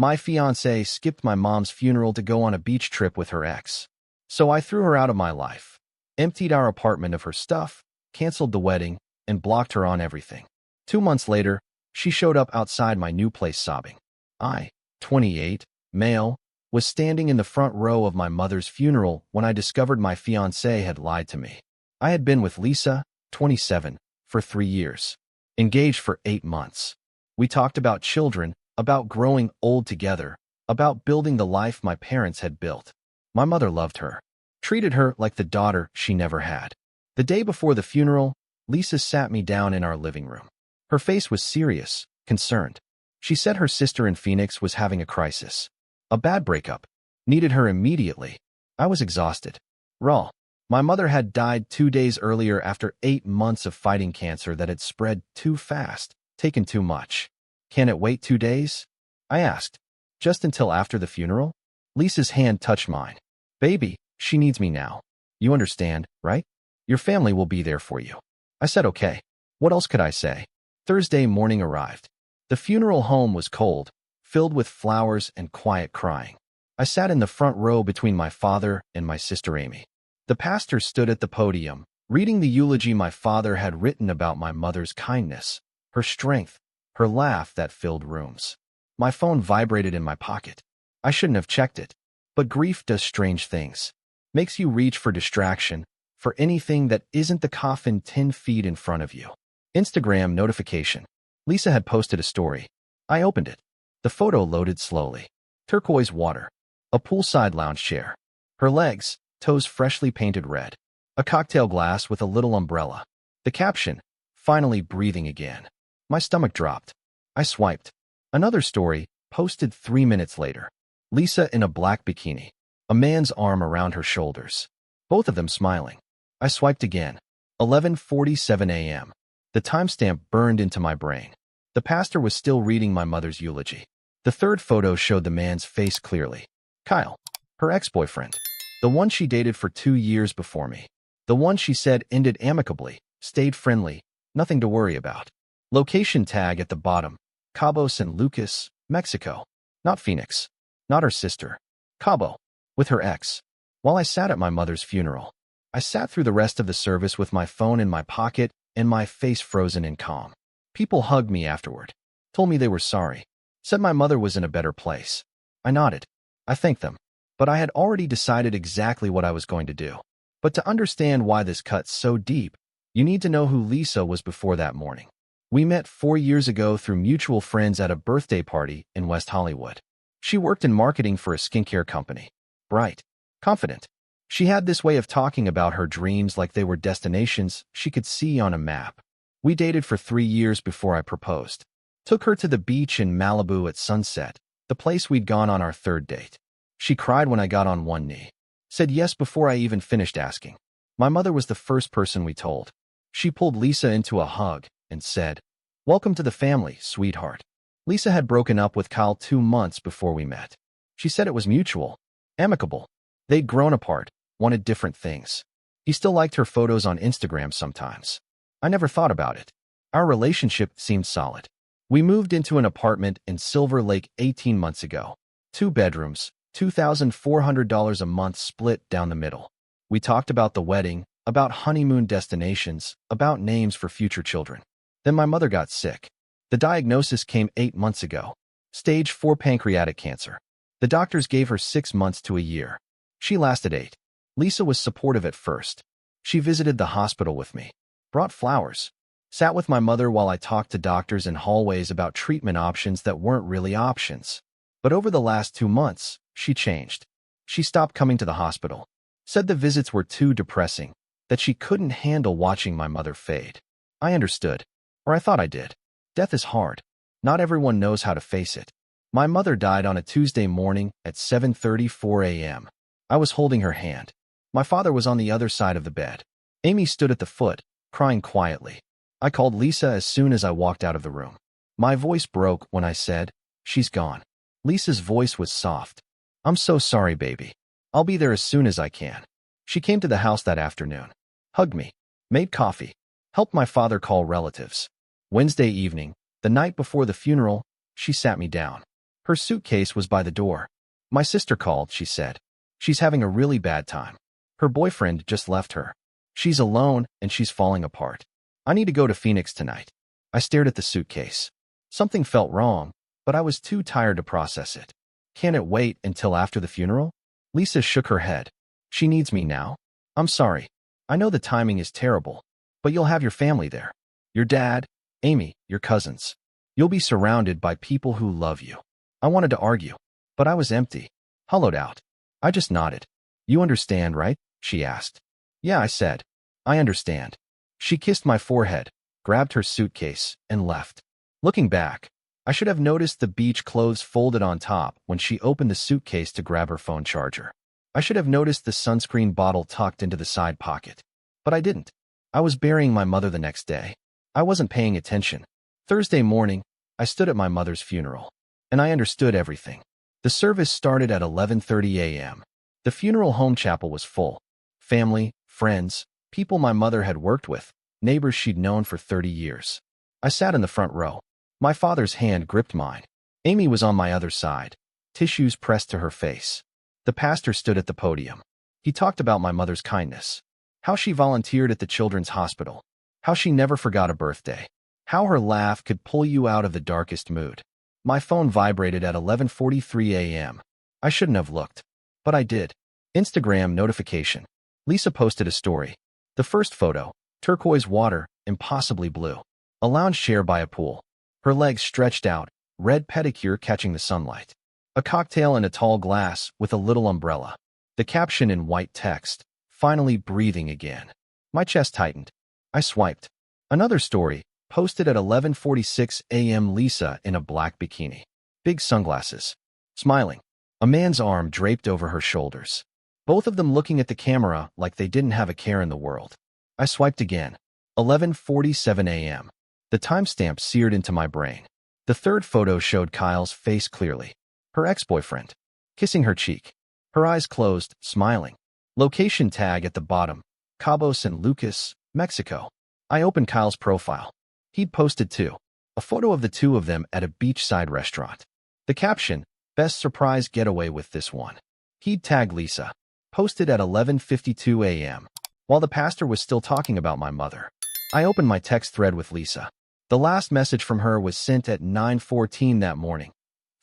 My fiancée skipped my mom's funeral to go on a beach trip with her ex. So I threw her out of my life, emptied our apartment of her stuff, canceled the wedding, and blocked her on everything. 2 months later, she showed up outside my new place sobbing. I, 28, male, was standing in the front row of my mother's funeral when I discovered my fiancée had lied to me. I had been with Lisa, 27, for 3 years, engaged for 8 months. We talked about children, about growing old together, about building the life my parents had built. My mother loved her, treated her like the daughter she never had. The day before the funeral, Lisa sat me down in our living room. Her face was serious, concerned. She said her sister in Phoenix was having a crisis. A bad breakup. Needed her immediately. I was exhausted. Raw. My mother had died 2 days earlier after 8 months of fighting cancer that had spread too fast, taken too much. Can it wait 2 days? I asked. Just until after the funeral? Lisa's hand touched mine. Baby, she needs me now. You understand, right? Your family will be there for you. I said okay. What else could I say? Thursday morning arrived. The funeral home was cold, filled with flowers and quiet crying. I sat in the front row between my father and my sister Amy. The pastor stood at the podium, reading the eulogy my father had written about my mother's kindness, her strength, her laugh that filled rooms. My phone vibrated in my pocket. I shouldn't have checked it. But grief does strange things. Makes you reach for distraction, for anything that isn't the coffin 10 feet in front of you. Instagram notification. Lisa had posted a story. I opened it. The photo loaded slowly. Turquoise water. A poolside lounge chair. Her legs, toes freshly painted red. A cocktail glass with a little umbrella. The caption, finally breathing again. My stomach dropped. I swiped. Another story, posted 3 minutes later. Lisa in a black bikini. A man's arm around her shoulders. Both of them smiling. I swiped again. 11:47 a.m. The timestamp burned into my brain. The pastor was still reading my mother's eulogy. The third photo showed the man's face clearly. Kyle, her ex-boyfriend. The one she dated for 2 years before me. The one she said ended amicably, stayed friendly, nothing to worry about. Location tag at the bottom. Cabo San Lucas, Mexico. Not Phoenix. Not her sister. Cabo. With her ex. While I sat at my mother's funeral, I sat through the rest of the service with my phone in my pocket and my face frozen in calm. People hugged me afterward. Told me they were sorry. Said my mother was in a better place. I nodded. I thanked them. But I had already decided exactly what I was going to do. But to understand why this cuts so deep, you need to know who Lisa was before that morning. We met 4 years ago through mutual friends at a birthday party in West Hollywood. She worked in marketing for a skincare company. Bright. Confident. She had this way of talking about her dreams like they were destinations she could see on a map. We dated for 3 years before I proposed. Took her to the beach in Malibu at sunset, the place we'd gone on our 3rd date. She cried when I got on one knee. Said yes before I even finished asking. My mother was the first person we told. She pulled Lisa into a hug and said, "Welcome to the family, sweetheart." Lisa had broken up with Kyle 2 months before we met. She said it was mutual, amicable. They'd grown apart, wanted different things. He still liked her photos on Instagram sometimes. I never thought about it. Our relationship seemed solid. We moved into an apartment in Silver Lake 18 months ago. 2 bedrooms, $2,400 a month split down the middle. We talked about the wedding, about honeymoon destinations, about names for future children. Then my mother got sick. The diagnosis came 8 months ago. Stage 4 pancreatic cancer. The doctors gave her 6 months to a year. She lasted 8. Lisa was supportive at first. She visited the hospital with me. Brought flowers. Sat with my mother while I talked to doctors in hallways about treatment options that weren't really options. But over the last 2 months, she changed. She stopped coming to the hospital. Said the visits were too depressing, that she couldn't handle watching my mother fade. I understood. Or I thought I did. Death is hard. Not everyone knows how to face it. My mother died on a Tuesday morning at 7:34 a.m. I was holding her hand. My father was on the other side of the bed. Amy stood at the foot, crying quietly. I called Lisa as soon as I walked out of the room. My voice broke when I said, "She's gone." Lisa's voice was soft. "I'm so sorry, baby. I'll be there as soon as I can." She came to the house that afternoon. Hugged me. Made coffee. Helped my father call relatives. Wednesday evening, the night before the funeral, she sat me down. Her suitcase was by the door. My sister called, she said. She's having a really bad time. Her boyfriend just left her. She's alone and she's falling apart. I need to go to Phoenix tonight. I stared at the suitcase. Something felt wrong, but I was too tired to process it. Can it wait until after the funeral? Lisa shook her head. She needs me now. I'm sorry. I know the timing is terrible, but you'll have your family there. Your dad, Amy, your cousins. You'll be surrounded by people who love you. I wanted to argue, but I was empty, hollowed out. I just nodded. You understand, right? She asked. Yeah, I said. I understand. She kissed my forehead, grabbed her suitcase, and left. Looking back, I should have noticed the beach clothes folded on top when she opened the suitcase to grab her phone charger. I should have noticed the sunscreen bottle tucked into the side pocket. But I didn't. I was burying my mother the next day. I wasn't paying attention. Thursday morning, I stood at my mother's funeral, and I understood everything. The service started at 11:30 a.m. The funeral home chapel was full. Family, friends, people my mother had worked with, neighbors she'd known for 30 years. I sat in the front row. My father's hand gripped mine. Amy was on my other side, tissues pressed to her face. The pastor stood at the podium. He talked about my mother's kindness, how she volunteered at the children's hospital, how she never forgot a birthday, how her laugh could pull you out of the darkest mood. My phone vibrated at 11:43 a.m. I shouldn't have looked, but I did. Instagram notification. Lisa posted a story. The first photo, turquoise water, impossibly blue. A lounge chair by a pool. Her legs stretched out, red pedicure catching the sunlight. A cocktail in a tall glass with a little umbrella. The caption in white text, finally breathing again. My chest tightened. I swiped. Another story, posted at 11:46 a.m. Lisa in a black bikini. Big sunglasses. Smiling. A man's arm draped over her shoulders. Both of them looking at the camera like they didn't have a care in the world. I swiped again. 11:47 a.m. The timestamp seared into my brain. The third photo showed Kyle's face clearly. Her ex-boyfriend. Kissing her cheek. Her eyes closed, smiling. Location tag at the bottom. Cabo San Lucas, Mexico. I opened Kyle's profile. He'd posted too. A photo of the two of them at a beachside restaurant. The caption, best surprise getaway with this one. He'd tagged Lisa. Posted at 11:52 a.m. while the pastor was still talking about my mother. I opened my text thread with Lisa. The last message from her was sent at 9:14 that morning.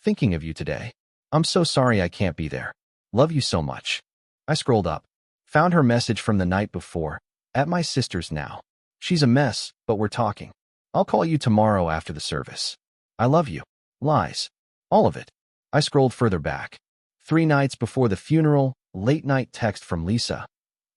Thinking of you today. I'm so sorry I can't be there. Love you so much. I scrolled up. Found her message from the night before. At my sister's now. She's a mess, but we're talking. I'll call you tomorrow after the service. I love you. Lies. All of it. I scrolled further back. 3 nights before the funeral, late night text from Lisa.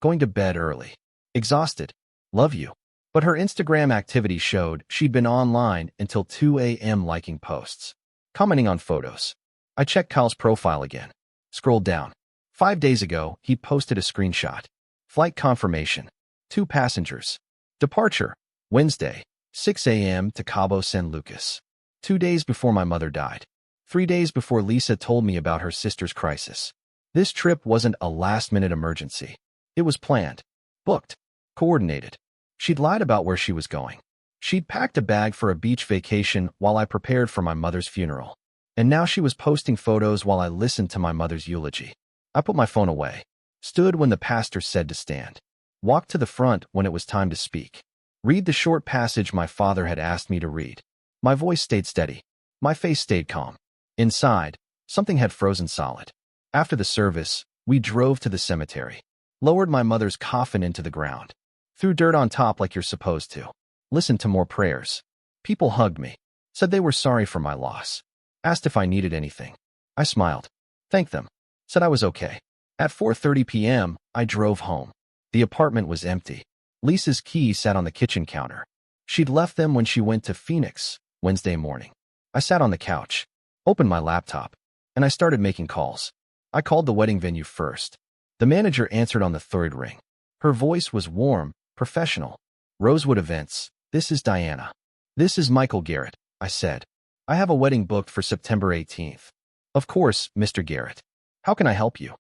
Going to bed early. Exhausted. Love you. But her Instagram activity showed she'd been online until 2 a.m. liking posts. Commenting on photos. I checked Kyle's profile again. Scrolled down. 5 days ago, he posted a screenshot. Flight confirmation. 2 passengers. Departure. Wednesday, 6 a.m. to Cabo San Lucas. 2 days before my mother died. 3 days before Lisa told me about her sister's crisis. This trip wasn't a last-minute emergency. It was planned. Booked. Coordinated. She'd lied about where she was going. She'd packed a bag for a beach vacation while I prepared for my mother's funeral. And now she was posting photos while I listened to my mother's eulogy. I put my phone away. Stood when the pastor said to stand. Walked to the front when it was time to speak. Read the short passage my father had asked me to read. My voice stayed steady. My face stayed calm. Inside, something had frozen solid. After the service, we drove to the cemetery. Lowered my mother's coffin into the ground. Threw dirt on top like you're supposed to. Listened to more prayers. People hugged me. Said they were sorry for my loss. Asked if I needed anything. I smiled. Thanked them. Said I was okay. At 4:30 p.m., I drove home. The apartment was empty. Lisa's keys sat on the kitchen counter. She'd left them when she went to Phoenix, Wednesday morning. I sat on the couch, opened my laptop, and I started making calls. I called the wedding venue first. The manager answered on the third ring. Her voice was warm, professional. Rosewood Events, this is Diana. This is Michael Garrett, I said. I have a wedding booked for September 18th. Of course, Mr. Garrett. How can I help you?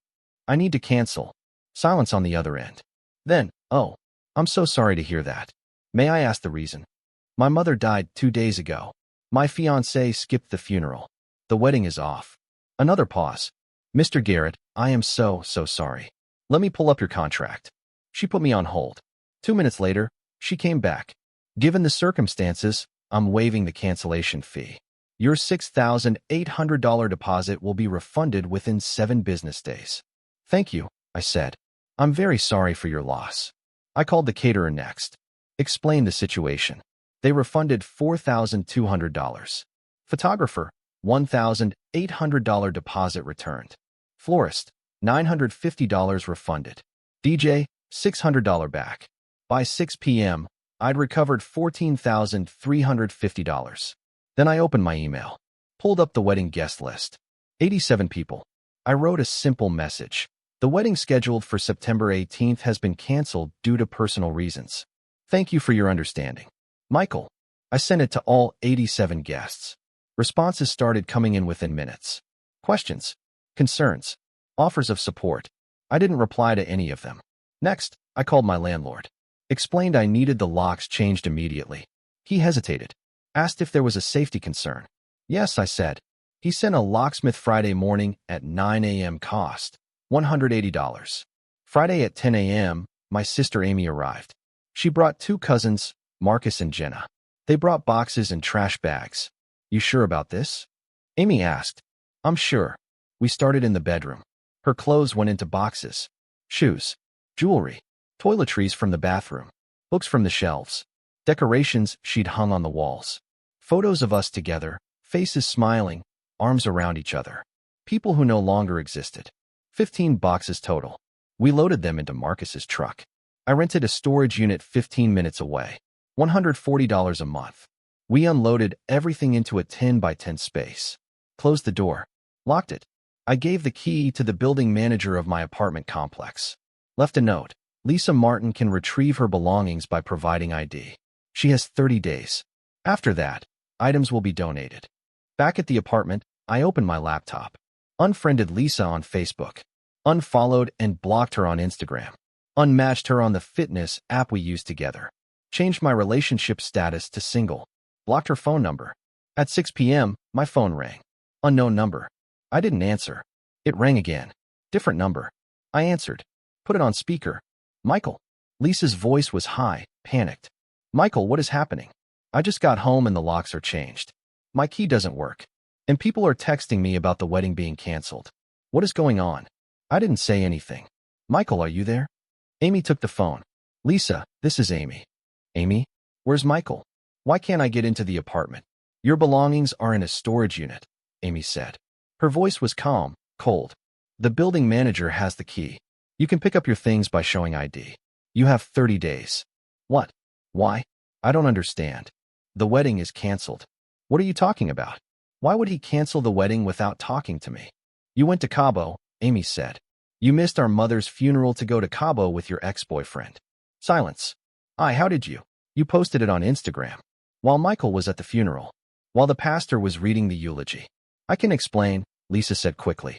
I need to cancel. Silence on the other end. Then, oh, I'm so sorry to hear that. May I ask the reason? My mother died 2 days ago. My fiancé skipped the funeral. The wedding is off. Another pause. Mr. Garrett, I am so sorry. Let me pull up your contract. She put me on hold. 2 minutes later, she came back. Given the circumstances, I'm waiving the cancellation fee. Your $6,800 deposit will be refunded within 7 business days. Thank you, I said. I'm very sorry for your loss. I called the caterer next. Explained the situation. They refunded $4,200. Photographer, $1,800 deposit returned. Florist, $950 refunded. DJ, $600 back. By 6 p.m., I'd recovered $14,350. Then I opened my email. Pulled up the wedding guest list. 87 people. I wrote a simple message. The wedding scheduled for September 18th has been canceled due to personal reasons. Thank you for your understanding. Michael. I sent it to all 87 guests. Responses started coming in within minutes. Questions, concerns, offers of support. I didn't reply to any of them. Next, I called my landlord. Explained I needed the locks changed immediately. He hesitated. Asked if there was a safety concern. Yes, I said. He sent a locksmith Friday morning at 9 a.m. cost $180. Friday at 10 a.m., my sister Amy arrived. She brought 2 cousins, Marcus and Jenna. They brought boxes and trash bags. You sure about this? Amy asked. I'm sure. We started in the bedroom. Her clothes went into boxes. Shoes, jewelry, toiletries from the bathroom, books from the shelves, decorations she'd hung on the walls. Photos of us together, faces smiling, arms around each other. People who no longer existed. 15 boxes total. We loaded them into Marcus's truck. I rented a storage unit 15 minutes away. $140 a month. We unloaded everything into a 10 by 10 space. Closed the door. Locked it. I gave the key to the building manager of my apartment complex. Left a note. Lisa Martin can retrieve her belongings by providing ID. She has 30 days. After that, items will be donated. Back at the apartment, I opened my laptop. Unfriended Lisa on Facebook. Unfollowed and blocked her on Instagram. Unmatched her on the fitness app we used together. Changed my relationship status to single. Blocked her phone number. At 6 p.m., my phone rang. Unknown number. I didn't answer. It rang again. Different number. I answered. Put it on speaker. Michael. Lisa's voice was high, panicked. Michael, what is happening? I just got home and the locks are changed. My key doesn't work. And people are texting me about the wedding being canceled. What is going on? I didn't say anything. Michael, are you there? Amy took the phone. Lisa, this is Amy. Amy? Where's Michael? Why can't I get into the apartment? Your belongings are in a storage unit, Amy said. Her voice was calm, cold. The building manager has the key. You can pick up your things by showing ID. You have 30 days. What? Why? I don't understand. The wedding is canceled. What are you talking about? Why would he cancel the wedding without talking to me? You went to Cabo, Amy said. You missed our mother's funeral to go to Cabo with your ex-boyfriend. Silence. How did you? You posted it on Instagram. While Michael was at the funeral. While the pastor was reading the eulogy. I can explain, Lisa said quickly.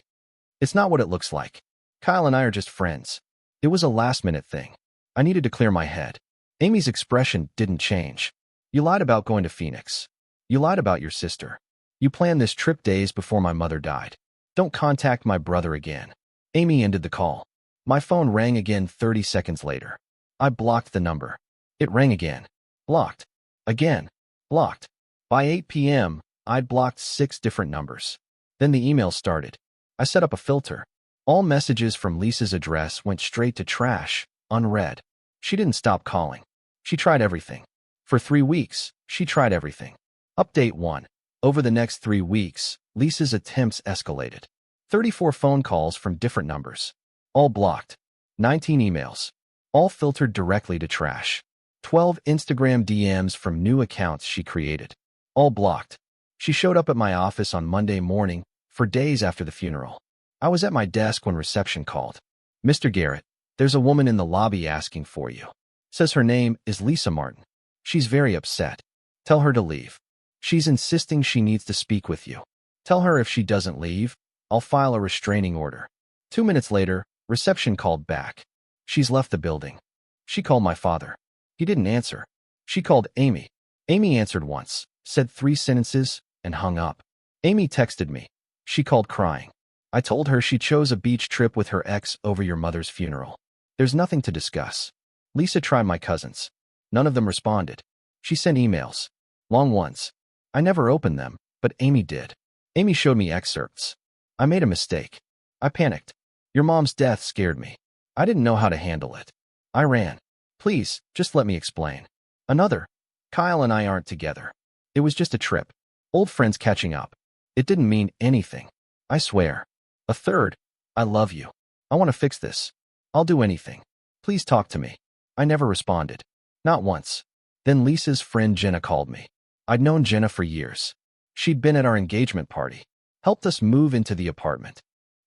It's not what it looks like. Kyle and I are just friends. It was a last-minute thing. I needed to clear my head. Amy's expression didn't change. You lied about going to Phoenix. You lied about your sister. You planned this trip days before my mother died. Don't contact my brother again. Amy ended the call. My phone rang again 30 seconds later. I blocked the number. It rang again. Blocked. Again. Blocked. By 8 p.m., I'd blocked 6 different numbers. Then the email started. I set up a filter. All messages from Lisa's address went straight to trash, unread. She didn't stop calling. She tried everything. For 3 weeks, she tried everything. Update 1. Over the next 3 weeks, Lisa's attempts escalated. 34 phone calls from different numbers. All blocked. 19 emails. All filtered directly to trash. 12 Instagram DMs from new accounts she created. All blocked. She showed up at my office on Monday morning, for days after the funeral. I was at my desk when reception called. Mr. Garrett, there's a woman in the lobby asking for you. Says her name is Lisa Martin. She's very upset. Tell her to leave. She's insisting she needs to speak with you. Tell her if she doesn't leave, I'll file a restraining order. 2 minutes later, reception called back. She's left the building. She called my father. He didn't answer. She called Amy. Amy answered once, said 3 sentences, and hung up. Amy texted me. She called crying. I told her she chose a beach trip with her ex over your mother's funeral. There's nothing to discuss. Lisa tried my cousins. None of them responded. She sent emails. Long ones. I never opened them, but Amy did. Amy showed me excerpts. I made a mistake. I panicked. Your mom's death scared me. I didn't know how to handle it. I ran. Please, just let me explain. Another. Kyle and I aren't together. It was just a trip. Old friends catching up. It didn't mean anything. I swear. A third. I love you. I want to fix this. I'll do anything. Please talk to me. I never responded. Not once. Then Lisa's friend Jenna called me. I'd known Jenna for years. She'd been at our engagement party. Helped us move into the apartment.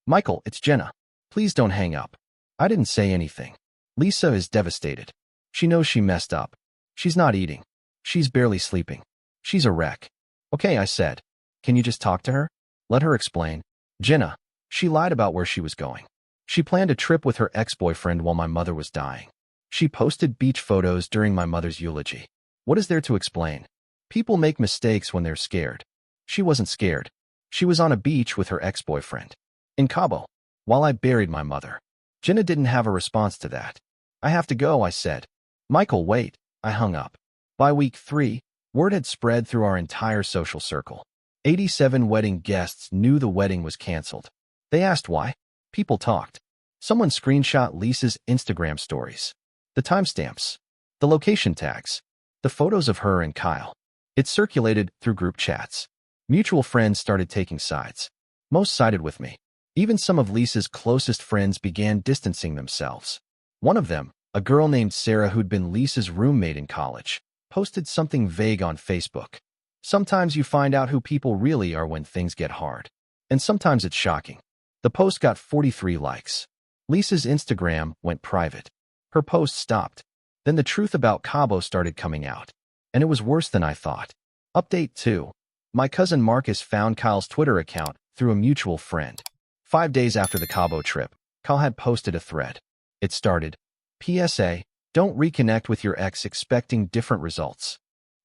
Michael, it's Jenna. Please don't hang up. I didn't say anything. Lisa is devastated. She knows she messed up. She's not eating. She's barely sleeping. She's a wreck. Okay, I said. Can you just talk to her? Let her explain. Jenna. She lied about where she was going. She planned a trip with her ex-boyfriend while my mother was dying. She posted beach photos during my mother's eulogy. What is there to explain? People make mistakes when they're scared. She wasn't scared. She was on a beach with her ex-boyfriend. In Cabo. While I buried my mother. Jenna didn't have a response to that. I have to go, I said. Michael, wait. I hung up. By week 3, word had spread through our entire social circle. 87 wedding guests knew the wedding was canceled. They asked why. People talked. Someone screenshot Lisa's Instagram stories. The timestamps. The location tags. The photos of her and Kyle. It circulated through group chats. Mutual friends started taking sides. Most sided with me. Even some of Lisa's closest friends began distancing themselves. One of them, a girl named Sarah who'd been Lisa's roommate in college, posted something vague on Facebook. Sometimes you find out who people really are when things get hard. And sometimes it's shocking. The post got 43 likes. Lisa's Instagram went private. Her post stopped. Then the truth about Cabo started coming out. And it was worse than I thought. Update 2. My cousin Marcus found Kyle's Twitter account through a mutual friend. 5 days after the Cabo trip, Kyle had posted a thread. It started, PSA, don't reconnect with your ex expecting different results.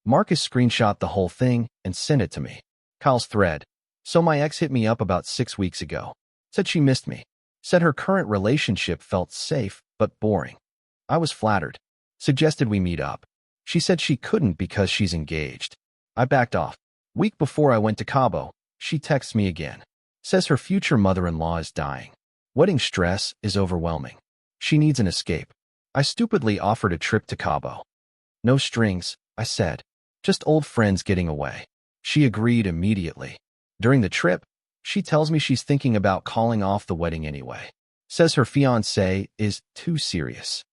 Marcus screenshot the whole thing and sent it to me. Kyle's thread. So my ex hit me up about 6 weeks ago. Said she missed me. Said her current relationship felt safe but boring. I was flattered. Suggested we meet up. She said she couldn't because she's engaged. I backed off. Week before I went to Cabo, she texts me again. Says her future mother-in-law is dying. Wedding stress is overwhelming. She needs an escape. I stupidly offered a trip to Cabo. No strings, I said. Just old friends getting away. She agreed immediately. During the trip, she tells me she's thinking about calling off the wedding anyway. Says her fiancé is too serious.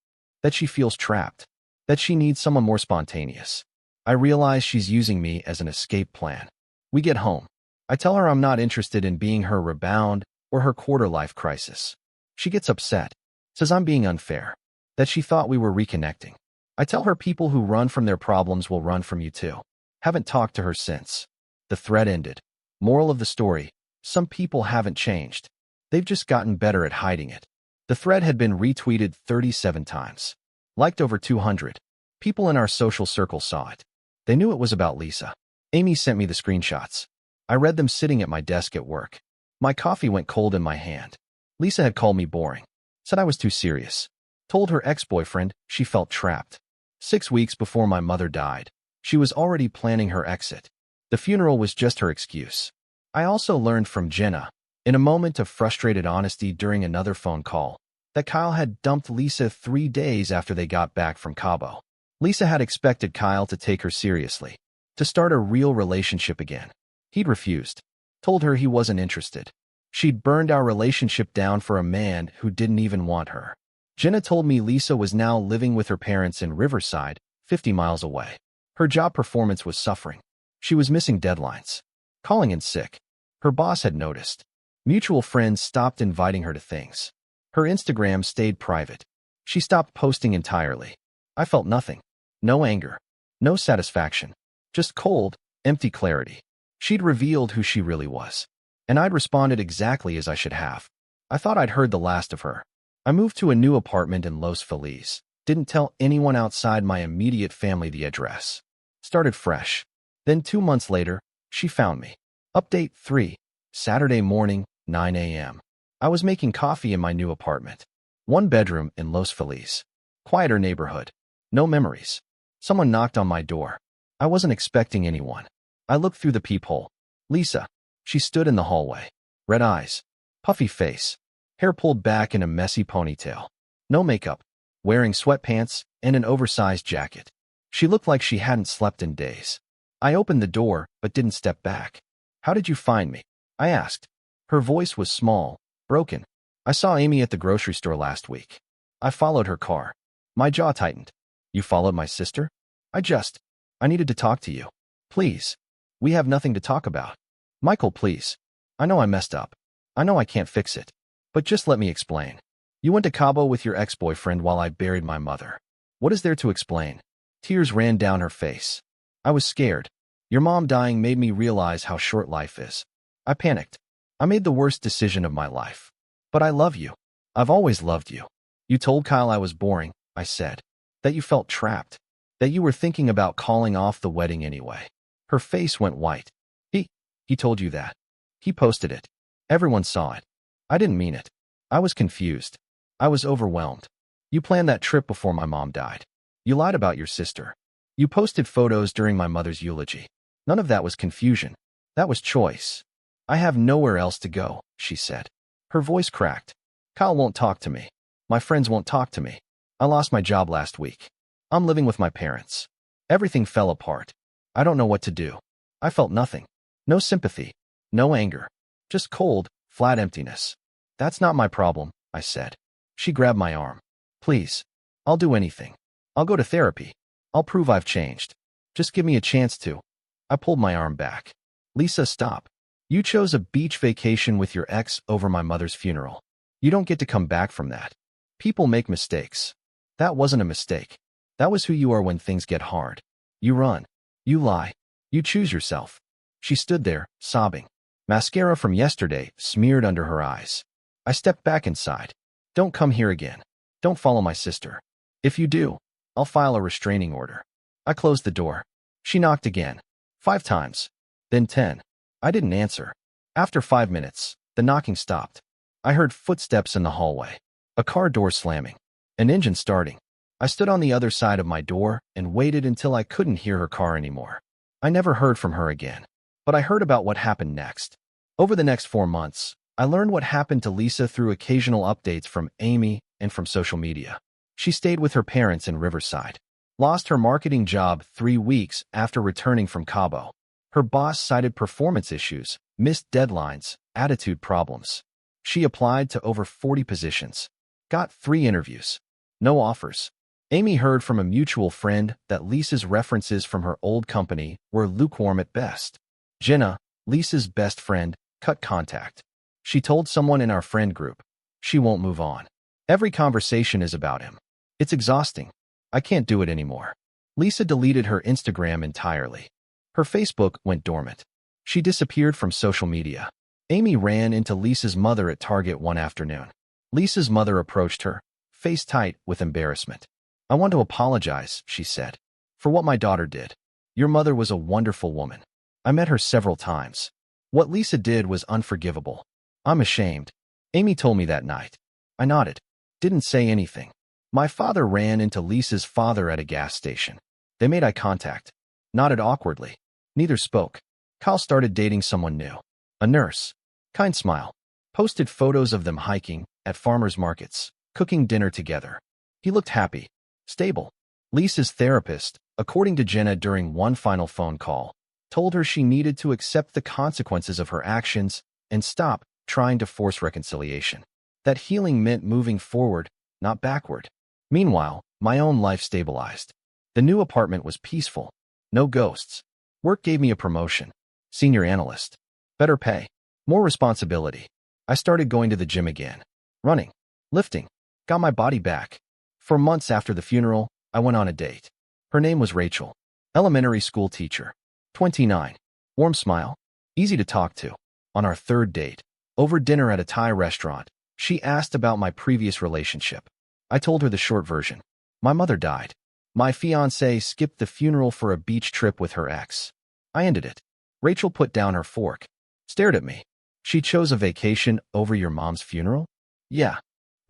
That she feels trapped. That she needs someone more spontaneous. I realize she's using me as an escape plan. We get home. I tell her I'm not interested in being her rebound or her quarter-life crisis. She gets upset. Says I'm being unfair. That she thought we were reconnecting. I tell her people who run from their problems will run from you too. Haven't talked to her since. The thread ended. Moral of the story, some people haven't changed. They've just gotten better at hiding it. The thread had been retweeted 37 times. Liked over 200. People in our social circle saw it. They knew it was about Lisa. Amy sent me the screenshots. I read them sitting at my desk at work. My coffee went cold in my hand. Lisa had called me boring. Said I was too serious. Told her ex-boyfriend she felt trapped. 6 weeks before my mother died, she was already planning her exit. The funeral was just her excuse. I also learned from Jenna, in a moment of frustrated honesty during another phone call, that Kyle had dumped Lisa 3 days after they got back from Cabo. Lisa had expected Kyle to take her seriously, to start a real relationship again. He'd refused. Told her he wasn't interested. She'd burned our relationship down for a man who didn't even want her. Jenna told me Lisa was now living with her parents in Riverside, 50 miles away. Her job performance was suffering. She was missing deadlines. Calling in sick. Her boss had noticed. Mutual friends stopped inviting her to things. Her Instagram stayed private. She stopped posting entirely. I felt nothing. No anger. No satisfaction. Just cold, empty clarity. She'd revealed who she really was. And I'd responded exactly as I should have. I thought I'd heard the last of her. I moved to a new apartment in Los Feliz. Didn't tell anyone outside my immediate family the address. Started fresh. Then 2 months later, she found me. Update 3. Saturday morning, 9 a.m. I was making coffee in my new apartment. One bedroom in Los Feliz. Quieter neighborhood. No memories. Someone knocked on my door. I wasn't expecting anyone. I looked through the peephole. Lisa. She stood in the hallway. Red eyes. Puffy face. Hair pulled back in a messy ponytail. No makeup. Wearing sweatpants and an oversized jacket. She looked like she hadn't slept in days. I opened the door, but didn't step back. How did you find me? I asked. Her voice was small, broken. I saw Amy at the grocery store last week. I followed her car. My jaw tightened. You followed my sister? I needed to talk to you. Please. We have nothing to talk about. Michael, please. I know I messed up. I know I can't fix it. But just let me explain. You went to Cabo with your ex-boyfriend while I buried my mother. What is there to explain? Tears ran down her face. I was scared. Your mom dying made me realize how short life is. I panicked. I made the worst decision of my life. But I love you. I've always loved you. You told Kyle I was boring, I said. That you felt trapped. That you were thinking about calling off the wedding anyway. Her face went white. He told you that. He posted it. Everyone saw it. I didn't mean it. I was confused. I was overwhelmed. You planned that trip before my mom died. You lied about your sister. You posted photos during my mother's eulogy. None of that was confusion. That was choice. I have nowhere else to go, she said. Her voice cracked. Kyle won't talk to me. My friends won't talk to me. I lost my job last week. I'm living with my parents. Everything fell apart. I don't know what to do. I felt nothing. No sympathy. No anger. Just cold, flat emptiness. That's not my problem, I said. She grabbed my arm. Please. I'll do anything. I'll go to therapy. I'll prove I've changed. Just give me a chance to. I pulled my arm back. Lisa, stop. You chose a beach vacation with your ex over my mother's funeral. You don't get to come back from that. People make mistakes. That wasn't a mistake. That was who you are when things get hard. You run. You lie. You choose yourself. She stood there, sobbing. Mascara from yesterday smeared under her eyes. I stepped back inside. Don't come here again. Don't follow my sister. If you do, I'll file a restraining order. I closed the door. She knocked again. 5 times. Then 10. I didn't answer. After 5 minutes, the knocking stopped. I heard footsteps in the hallway. A car door slamming. An engine starting. I stood on the other side of my door and waited until I couldn't hear her car anymore. I never heard from her again. But I heard about what happened next. Over the next 4 months, I learned what happened to Lisa through occasional updates from Amy and from social media. She stayed with her parents in Riverside. Lost her marketing job 3 weeks after returning from Cabo. Her boss cited performance issues, missed deadlines, attitude problems. She applied to over 40 positions. Got 3 interviews. No offers. Amy heard from a mutual friend that Lisa's references from her old company were lukewarm at best. Jenna, Lisa's best friend, cut contact. She told someone in our friend group. She won't move on. Every conversation is about him. It's exhausting. I can't do it anymore. Lisa deleted her Instagram entirely. Her Facebook went dormant. She disappeared from social media. Amy ran into Lisa's mother at Target one afternoon. Lisa's mother approached her, face tight with embarrassment. I want to apologize, she said, for what my daughter did. Your mother was a wonderful woman. I met her several times. What Lisa did was unforgivable. I'm ashamed. Amy told me that night. I nodded. Didn't say anything. My father ran into Lisa's father at a gas station. They made eye contact. Nodded awkwardly. Neither spoke. Kyle started dating someone new. A nurse. Kind smile. Posted photos of them hiking, at farmers markets, cooking dinner together. He looked happy. Stable. Lisa's therapist, according to Jenna during one final phone call, told her she needed to accept the consequences of her actions and stop trying to force reconciliation. That healing meant moving forward, not backward. Meanwhile, my own life stabilized. The new apartment was peaceful. No ghosts. Work gave me a promotion. Senior analyst. Better pay. More responsibility. I started going to the gym again. Running. Lifting. Got my body back. For months after the funeral, I went on a date. Her name was Rachel. Elementary school teacher. 29. Warm smile. Easy to talk to. On our 3rd date, over dinner at a Thai restaurant, she asked about my previous relationship. I told her the short version. My mother died. My fiancée skipped the funeral for a beach trip with her ex. I ended it. Rachel put down her fork. stared at me. She chose a vacation over your mom's funeral? Yeah,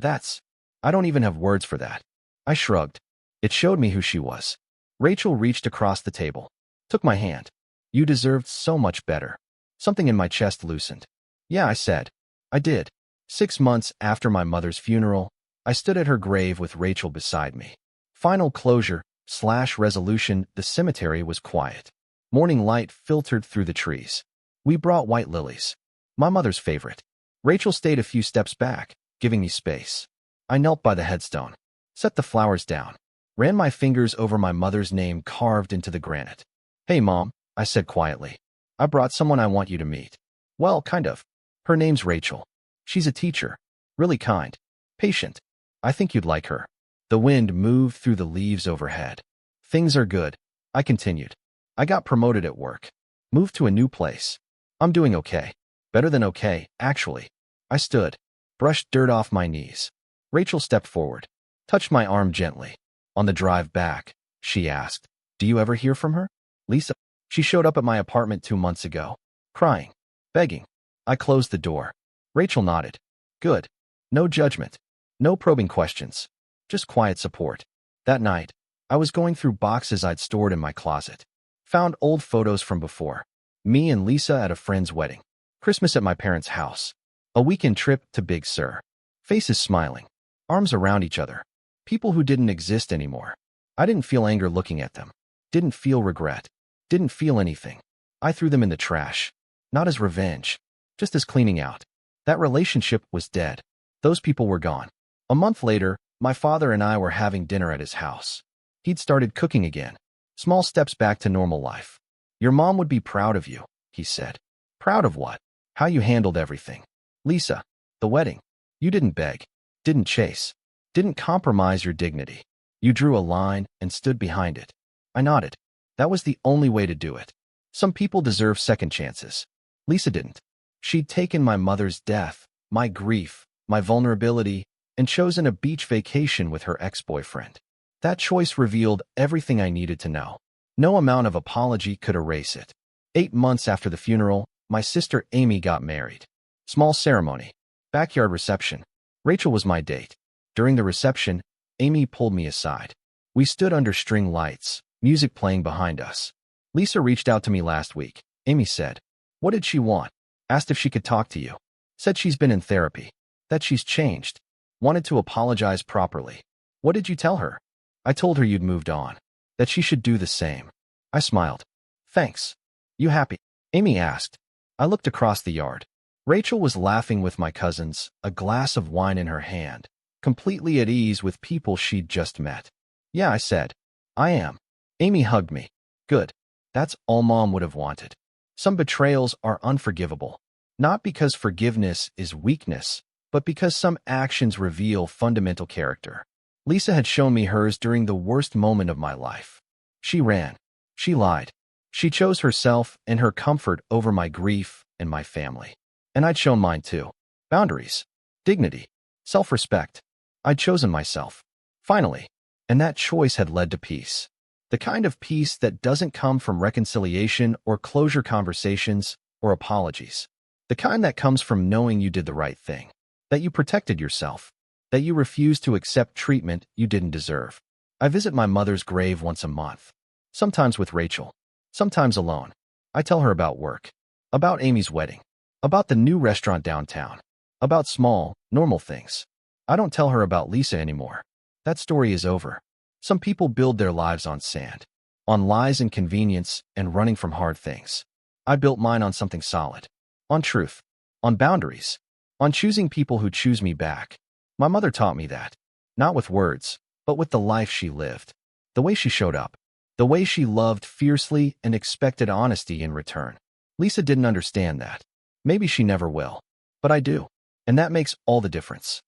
I don't even have words for that. I shrugged. It showed me who she was. Rachel reached across the table, took my hand. You deserved so much better. Something in my chest loosened. Yeah, I said. I did. 6 months after my mother's funeral, I stood at her grave with Rachel beside me. Final closure/resolution, the cemetery was quiet. Morning light filtered through the trees. We brought white lilies, my mother's favorite. Rachel stayed a few steps back, giving me space. I knelt by the headstone, set the flowers down, ran my fingers over my mother's name carved into the granite. Hey, Mom, I said quietly. I brought someone I want you to meet. Well, kind of. Her name's Rachel. She's a teacher. Really kind. Patient. I think you'd like her. The wind moved through the leaves overhead. Things are good, I continued. I got promoted at work. Moved to a new place. I'm doing okay. Better than okay, actually. I stood, brushed dirt off my knees. Rachel stepped forward, touched my arm gently. On the drive back, she asked, do you ever hear from her? Lisa. She showed up at my apartment 2 months ago, crying, begging. I closed the door. Rachel nodded. Good. No judgment. No probing questions. Just quiet support. That night, I was going through boxes I'd stored in my closet. Found old photos from before. Me and Lisa at a friend's wedding. Christmas at my parents' house. A weekend trip to Big Sur. Faces smiling. Arms around each other. People who didn't exist anymore. I didn't feel anger looking at them. Didn't feel regret. Didn't feel anything. I threw them in the trash. Not as revenge. Just as cleaning out. That relationship was dead. Those people were gone. A month later, my father and I were having dinner at his house. He'd started cooking again. Small steps back to normal life. Your mom would be proud of you, he said. Proud of what? How you handled everything. Lisa, the wedding. You didn't beg. Didn't chase. Didn't compromise your dignity. You drew a line and stood behind it. I nodded. That was the only way to do it. Some people deserve second chances. Lisa didn't. She'd taken my mother's death, my grief, my vulnerability, and chosen a beach vacation with her ex-boyfriend. That choice revealed everything I needed to know. No amount of apology could erase it. 8 months after the funeral, my sister Amy got married. Small ceremony. Backyard reception. Rachel was my date. During the reception, Amy pulled me aside. We stood under string lights, music playing behind us. Lisa reached out to me last week, Amy said. What did she want? Asked if she could talk to you. Said she's been in therapy. That she's changed. Wanted to apologize properly. What did you tell her? I told her you'd moved on. That she should do the same. I smiled. Thanks. You happy? Amy asked. I looked across the yard. Rachel was laughing with my cousins, a glass of wine in her hand, completely at ease with people she'd just met. Yeah, I said. I am. Amy hugged me. Good. That's all Mom would have wanted. Some betrayals are unforgivable. Not because forgiveness is weakness, but because some actions reveal fundamental character. Lisa had shown me hers during the worst moment of my life. She ran. She lied. She chose herself and her comfort over my grief and my family. And I'd shown mine too. Boundaries. Dignity. Self-respect. I'd chosen myself. Finally. And that choice had led to peace. The kind of peace that doesn't come from reconciliation or closure conversations or apologies. The kind that comes from knowing you did the right thing. That you protected yourself. That you refused to accept treatment you didn't deserve. I visit my mother's grave once a month. Sometimes with Rachel. Sometimes alone. I tell her about work. About Amy's wedding. About the new restaurant downtown. About small, normal things. I don't tell her about Lisa anymore. That story is over. Some people build their lives on sand. On lies and convenience and running from hard things. I built mine on something solid. On truth. On boundaries. On choosing people who choose me back. My mother taught me that. Not with words, but with the life she lived. The way she showed up. The way she loved fiercely and expected honesty in return. Lisa didn't understand that. Maybe she never will. But I do. And that makes all the difference.